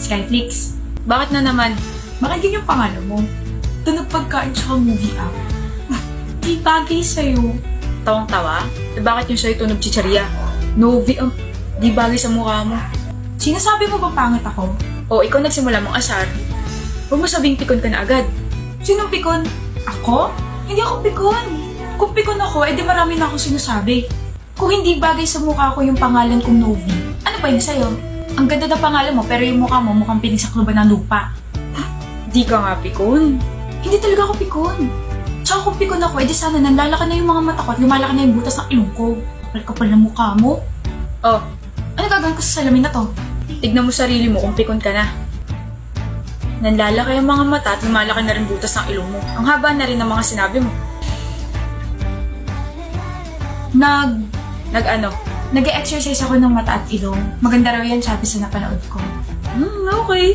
Skyflix. Bakit na naman? Bakit yun yung pangalan mo? Tunog pagkain tsaka movie app. Di bagay sa'yo. Tawang-tawa? Bakit yung sa'yo tunog chicharia? Novi ang... Di bagay sa mukha mo. Sinasabi mo ba pangit ako? O, ikaw nagsimula mong asar. Huwag mo sabing pikon ka na agad. Sinong pikon? Ako? Hindi ako pikon. Kung pikon ako, edi marami na akong sinasabi. Kung hindi bagay sa mukha ko yung pangalan kong Novi, ano pa yun sa'yo? Ang ganda ng pangalan mo, pero yung mukha mo mukhang pinisakluban ng lupa. Di ka nga pikon. Hindi talaga ako pikon. Tsaka kung pikon ako, edi sana nanlalaki na yung mga mata ko at lumalaki na yung butas ng ilong ko. Kapal-kapal ng mukha mo. Oh, Ano gagawin ko sa salamin na to? tignan mo sarili mo kung pikon ka na. Nanlalaki ang mga mata at lumalaki na rin butas ng ilong mo. Ang haba na rin ng mga sinabi mo. Nag-ano? Nag-exercise ako ng mata at ilong. Maganda raw yan, sabi sa napanood ko. Okay.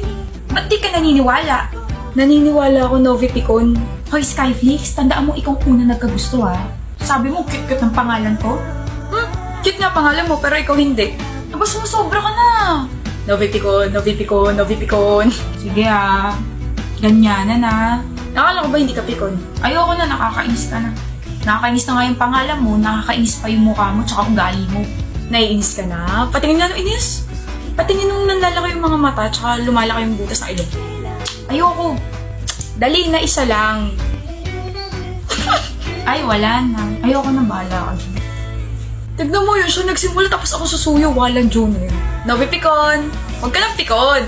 Ba't di ka naniniwala? Naniniwala ako, Novi Pikon. Hoy, Skyflix, tandaan mo ikaw una nagkagusto ha. Sabi mo, cute-cute ng pangalan ko. Cute nga pangalan mo, pero ikaw hindi. Aba, sumusobra ka na. Novi Pikon, Novi Pikon, Novi Pikon. Sige ha. Ganyanan na. Nakala ko ba hindi ka pikon? Ayoko na, nakakainis ka na. Nakakainis na nga yung pangalan mo, nakakainis pa yung mukha mo, tsaka ugali mo. Naiinis ka na? Patingin nga nung inis. Patingin nung nanlalaki yung mga mata, tsaka lumalaki yung butas ng ilong. Ayoko. Dali na isa lang. Ay, wala na. Ayoko na, bahala ka dyan. Tignan mo yun, siya nagsimula tapos ako susuyo. Walang June eh. Novi Pikon! Huwag ka lang pikon!